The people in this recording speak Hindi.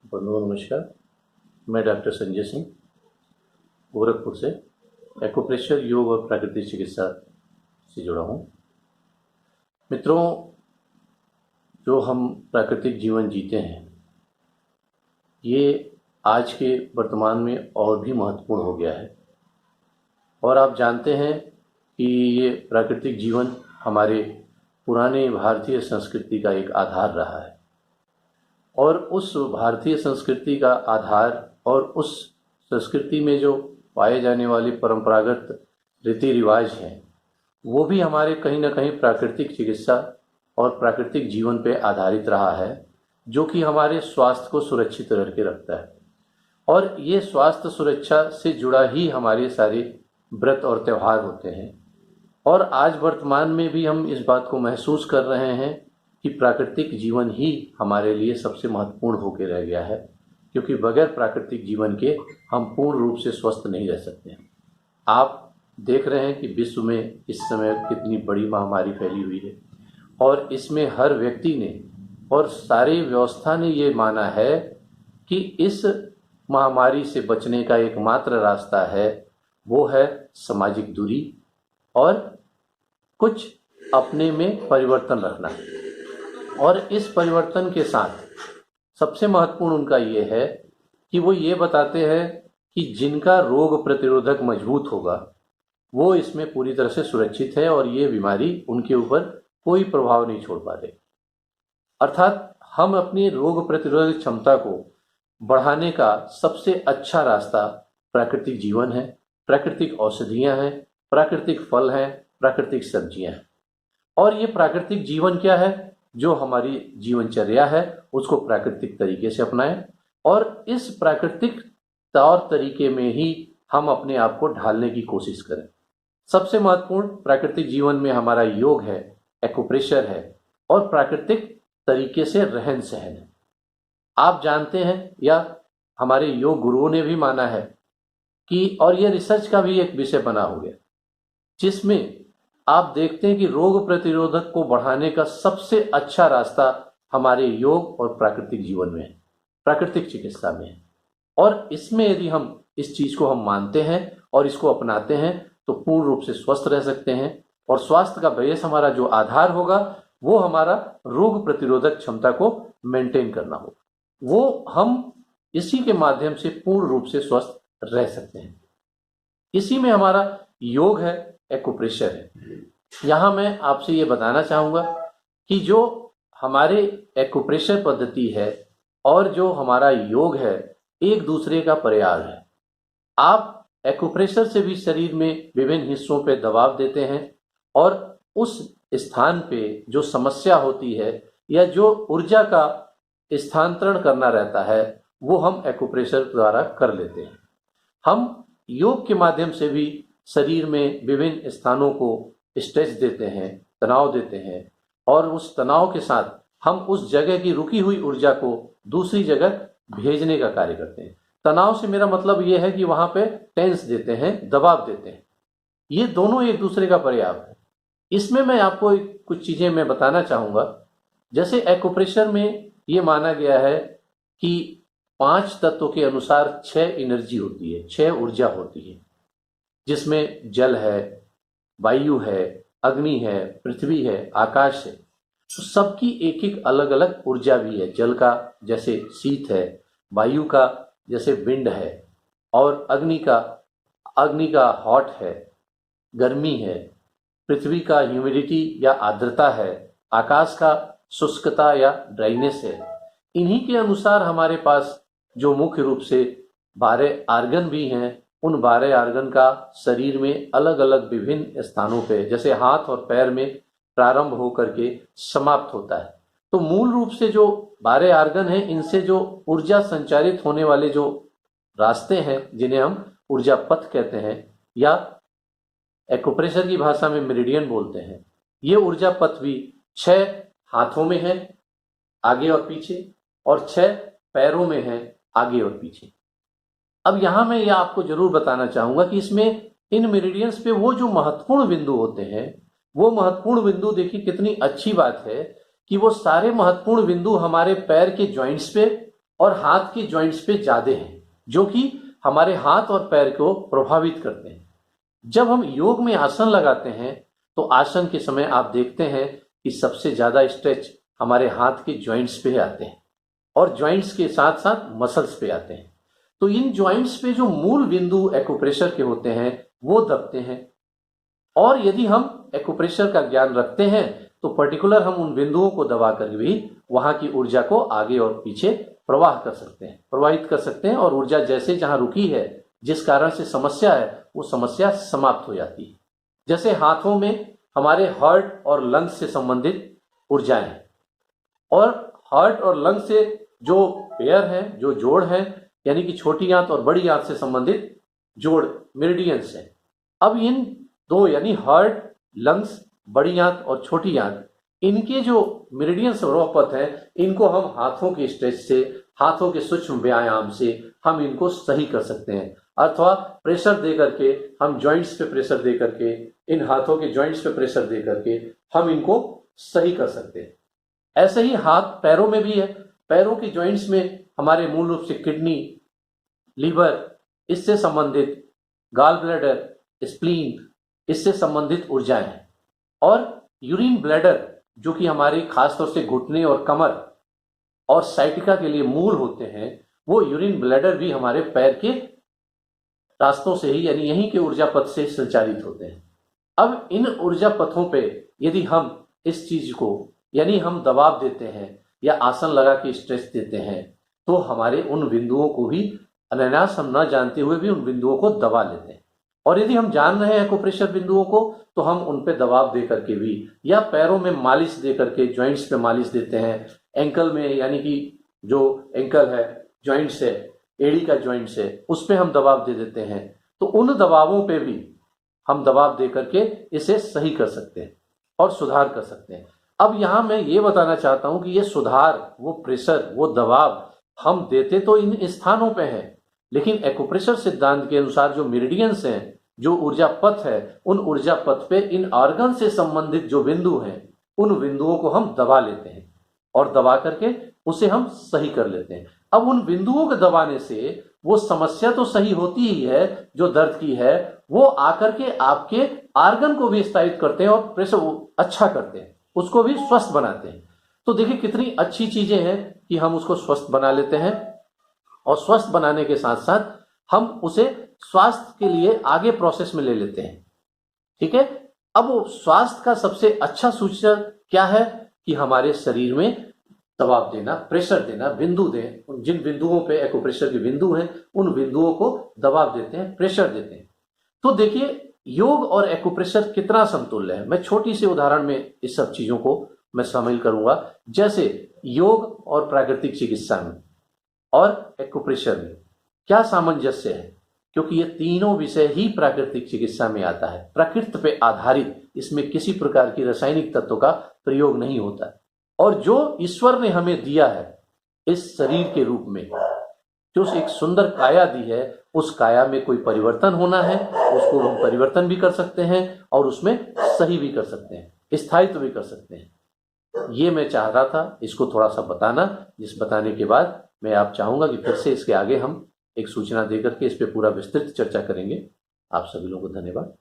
बंधुओं नमस्कार। मैं डॉक्टर संजय सिंह गोरखपुर से एक्यूप्रेशर योग और प्राकृतिक चिकित्सा से जुड़ा हूँ। मित्रों, जो हम प्राकृतिक जीवन जीते हैं ये आज के वर्तमान में और भी महत्वपूर्ण हो गया है। और आप जानते हैं कि ये प्राकृतिक जीवन हमारे पुराने भारतीय संस्कृति का एक आधार रहा है और उस भारतीय संस्कृति का आधार और उस संस्कृति में जो पाए जाने वाले परंपरागत रीति रिवाज हैं वो भी हमारे कहीं ना कहीं प्राकृतिक चिकित्सा और प्राकृतिक जीवन पे आधारित रहा है, जो कि हमारे स्वास्थ्य को सुरक्षित करके रखता है। और ये स्वास्थ्य सुरक्षा से जुड़ा ही हमारे सारे व्रत और त्यौहार होते हैं। और आज वर्तमान में भी हम इस बात को महसूस कर रहे हैं कि प्राकृतिक जीवन ही हमारे लिए सबसे महत्वपूर्ण होकर रह गया है, क्योंकि बगैर प्राकृतिक जीवन के हम पूर्ण रूप से स्वस्थ नहीं रह सकते हैं। आप देख रहे हैं कि विश्व में इस समय कितनी बड़ी महामारी फैली हुई है और इसमें हर व्यक्ति ने और सारी व्यवस्था ने ये माना है कि इस महामारी से बचने का एकमात्र रास्ता है वो है सामाजिक दूरी और कुछ अपने में परिवर्तन रखना। और इस परिवर्तन के साथ सबसे महत्वपूर्ण उनका ये है कि वो ये बताते हैं कि जिनका रोग प्रतिरोधक मजबूत होगा वो इसमें पूरी तरह से सुरक्षित है और ये बीमारी उनके ऊपर कोई प्रभाव नहीं छोड़ पा रही। अर्थात हम अपनी रोग प्रतिरोधक क्षमता को बढ़ाने का सबसे अच्छा रास्ता प्राकृतिक जीवन है, प्राकृतिक औषधियां हैं, प्राकृतिक फल हैं, प्राकृतिक सब्जियां हैं। और ये प्राकृतिक जीवन क्या है? जो हमारी जीवनचर्या है उसको प्राकृतिक तरीके से अपनाएं और इस प्राकृतिक तौर तरीके में ही हम अपने आप को ढालने की कोशिश करें। सबसे महत्वपूर्ण प्राकृतिक जीवन में हमारा योग है, एक्यूप्रेशर है और प्राकृतिक तरीके से रहन सहन है। आप जानते हैं या हमारे योग गुरुओं ने भी माना है कि, और यह रिसर्च का भी एक विषय बना हो गया, जिसमें आप देखते हैं कि रोग प्रतिरोधक को बढ़ाने का सबसे अच्छा रास्ता हमारे योग और प्राकृतिक जीवन में है, प्राकृतिक चिकित्सा में है। और इसमें यदि हम इस चीज को हम मानते हैं और इसको अपनाते हैं तो पूर्ण रूप से स्वस्थ रह सकते हैं। और स्वास्थ्य का बेस हमारा जो आधार होगा वो हमारा रोग प्रतिरोधक क्षमता को मेंटेन करना होगा, वो हम इसी के माध्यम से पूर्ण रूप से स्वस्थ रह सकते हैं। इसी में हमारा योग है, एक्यूप्रेशर है। यहाँ मैं आपसे ये बताना चाहूँगा कि जो हमारे एक्यूप्रेशर पद्धति है और जो हमारा योग है एक दूसरे का प्रयाग है। आप एक्यूप्रेशर से भी शरीर में विभिन्न हिस्सों पे दबाव देते हैं और उस स्थान पे जो समस्या होती है या जो ऊर्जा का स्थानांतरण करना रहता है वो हम एक्यूप्रेशर द्वारा कर लेते हैं। हम योग के माध्यम से भी शरीर में विभिन्न स्थानों को स्ट्रेच देते हैं, तनाव देते हैं और उस तनाव के साथ हम उस जगह की रुकी हुई ऊर्जा को दूसरी जगह भेजने का कार्य करते हैं। तनाव से मेरा मतलब ये है कि वहां पे टेंस देते हैं, दबाव देते हैं। ये दोनों एक दूसरे का पर्याय है। इसमें मैं आपको कुछ चीजें मैं बताना चाहूंगा। जैसे एक्यूप्रेशर में ये माना गया है कि 5 तत्वों के अनुसार 6 एनर्जी होती है, 6 ऊर्जा होती है, जिसमें जल है, वायु है, अग्नि है, पृथ्वी है, आकाश है। तो सबकी एक एक अलग अलग ऊर्जा भी है। जल का जैसे शीत है, वायु का जैसे विंड है और अग्नि का हॉट है, गर्मी है, पृथ्वी का ह्यूमिडिटी या आर्द्रता है, आकाश का शुष्कता या ड्राइनेस है। इन्हीं के अनुसार हमारे पास जो मुख्य रूप से 12 आर्गन भी हैं, उन 12 आर्गन का शरीर में अलग अलग विभिन्न स्थानों पे, जैसे हाथ और पैर में प्रारंभ होकर के समाप्त होता है। तो मूल रूप से जो 12 आर्गन हैं, इनसे जो ऊर्जा संचारित होने वाले जो रास्ते हैं जिन्हें हम ऊर्जा पथ कहते हैं या एक्यूप्रेशर की भाषा में मेरिडियन बोलते हैं, ये ऊर्जा पथ भी 6 हाथों में है आगे और पीछे और 6 पैरों में है आगे और पीछे। अब यहां मैं यह आपको जरूर बताना चाहूंगा कि इसमें इन मेरिडियंस पे वो जो महत्वपूर्ण बिंदु होते हैं, वो महत्वपूर्ण बिंदु, देखिए कितनी अच्छी बात है कि वो सारे महत्वपूर्ण बिंदु हमारे पैर के जॉइंट्स पे और हाथ के जॉइंट्स पे ज्यादा हैं, जो कि हमारे हाथ और पैर को प्रभावित करते हैं। जब हम योग में आसन लगाते हैं तो आसन के समय आप देखते हैं कि सबसे ज्यादा स्ट्रेच हमारे हाथ के जॉइंट्स पे आते हैं और जॉइंट्स के साथ साथ मसल्स पे आते हैं। तो इन जॉइंट्स पे जो मूल बिंदु एक्यूप्रेशर के होते हैं वो दबते हैं, और यदि हम एक्यूप्रेशर का ज्ञान रखते हैं तो पर्टिकुलर हम उन बिंदुओं को दबा कर भी वहां की ऊर्जा को आगे और पीछे प्रवाहित कर सकते हैं, और ऊर्जा जैसे जहां रुकी है, जिस कारण से समस्या है, वो समस्या समाप्त हो जाती है। जैसे हाथों में हमारे हार्ट और लंग्स से संबंधित ऊर्जाएं हैं, और हार्ट और लंग्स से जो पेयर है, जो जोड़ है, यानी कि छोटी आंत और बड़ी आंत से संबंधित जोड़ मेरिडियंस है। अब इन दो यानी हार्ट, लंग्स, बड़ी आंत और छोटी आंत, इनके जो मेरिडियंस और पथ है, इनको हम हाथों के स्ट्रेच से, हाथों के सूक्ष्म व्यायाम से हम इनको सही कर सकते हैं, अथवा प्रेशर दे करके, हम जॉइंट्स पे प्रेशर दे करके, इन हाथों के जॉइंट्स पे प्रेशर दे करके हम इनको सही कर सकते हैं। ऐसे ही हाथ पैरों में भी है। पैरों के जॉइंट्स में हमारे मूल रूप से किडनी, लीवर, इससे संबंधित गॉल ब्लैडर, स्प्लीन, इससे संबंधित ऊर्जाएं हैं, और यूरिन ब्लैडर जो कि हमारे खासतौर से घुटने और कमर और साइटिका के लिए मूल होते हैं, वो यूरिन ब्लैडर भी हमारे पैर के रास्तों से ही, यानी यहीं के ऊर्जा पथ से संचालित होते हैं। अब इन ऊर्जा पथों पे यदि हम इस चीज को, यानी हम दबाव देते हैं या आसन लगा के स्ट्रेस देते हैं, तो हमारे उन बिंदुओं को भी अनायास, हम न जानते हुए भी उन बिंदुओं को दबा लेते हैं। और यदि हम जान रहे हैं एक्यूप्रेशर बिंदुओं को, तो हम उन पे दबाव दे करके भी, या पैरों में मालिश दे करके, जॉइंट्स पे मालिश देते हैं, एंकल में, यानी कि जो एंकल है, जॉइंट्स है, एड़ी का जॉइंट्स है, उस पे हम दबाव दे देते हैं। तो उन दबावों पे भी हम दबाव दे करके इसे सही कर सकते हैं और सुधार कर सकते हैं। अब यहां मैं ये बताना चाहता हूं कि ये सुधार, वो प्रेशर, वो दबाव हम देते तो इन स्थानों पे हैं, लेकिन एक्यूप्रेशर सिद्धांत के अनुसार जो मेरिडियंस हैं, जो ऊर्जा पथ है, उन ऊर्जा पथ पे इन ऑर्गन से संबंधित जो बिंदु हैं, उन बिंदुओं को हम दबा लेते हैं और दबा करके उसे हम सही कर लेते हैं। अब उन बिंदुओं को दबाने से वो समस्या तो सही होती ही है, जो दर्द की है, वो आकर के आपके ऑर्गन को भी स्थायित करते हैं और प्रेशर अच्छा करते हैं, उसको भी स्वस्थ बनाते हैं। तो देखिए कितनी अच्छी चीजें हैं कि हम उसको स्वस्थ बना लेते हैं, और स्वस्थ बनाने के साथ साथ हम उसे स्वास्थ्य के लिए आगे प्रोसेस में ले लेते हैं। ठीक है। अब स्वास्थ्य का सबसे अच्छा सूचक क्या है कि हमारे शरीर में दबाव देना, प्रेशर देना, बिंदु दें, जिन बिंदुओं पे एक्यूप्रेशर के बिंदु हैं, उन बिंदुओं को दबाव देते हैं, प्रेशर देते हैं। तो देखिए योग और एक्यूप्रेशर कितना समतुल्य है। मैं छोटी सी उदाहरण में इस सब चीजों को मैं शामिल करूंगा। जैसे योग और प्राकृतिक चिकित्सा में और एक्यूप्रेशर में क्या सामंजस्य है, क्योंकि ये तीनों विषय ही प्राकृतिक चिकित्सा में आता है, प्रकृति पे आधारित, इसमें किसी प्रकार की रासायनिक तत्व का प्रयोग नहीं होता है। और जो ईश्वर ने हमें दिया है इस शरीर के रूप में, जो एक सुंदर काया दी है, उस काया में कोई परिवर्तन होना है, उसको हम परिवर्तन भी कर सकते हैं और उसमें सही भी कर सकते हैं, स्थायित्व भी कर सकते हैं। ये मैं चाह रहा था इसको थोड़ा सा बताना, जिस बताने के बाद मैं आप चाहूंगा कि फिर से इसके आगे हम एक सूचना देकर के इस पे पूरा विस्तृत चर्चा करेंगे। आप सभी लोगों को धन्यवाद।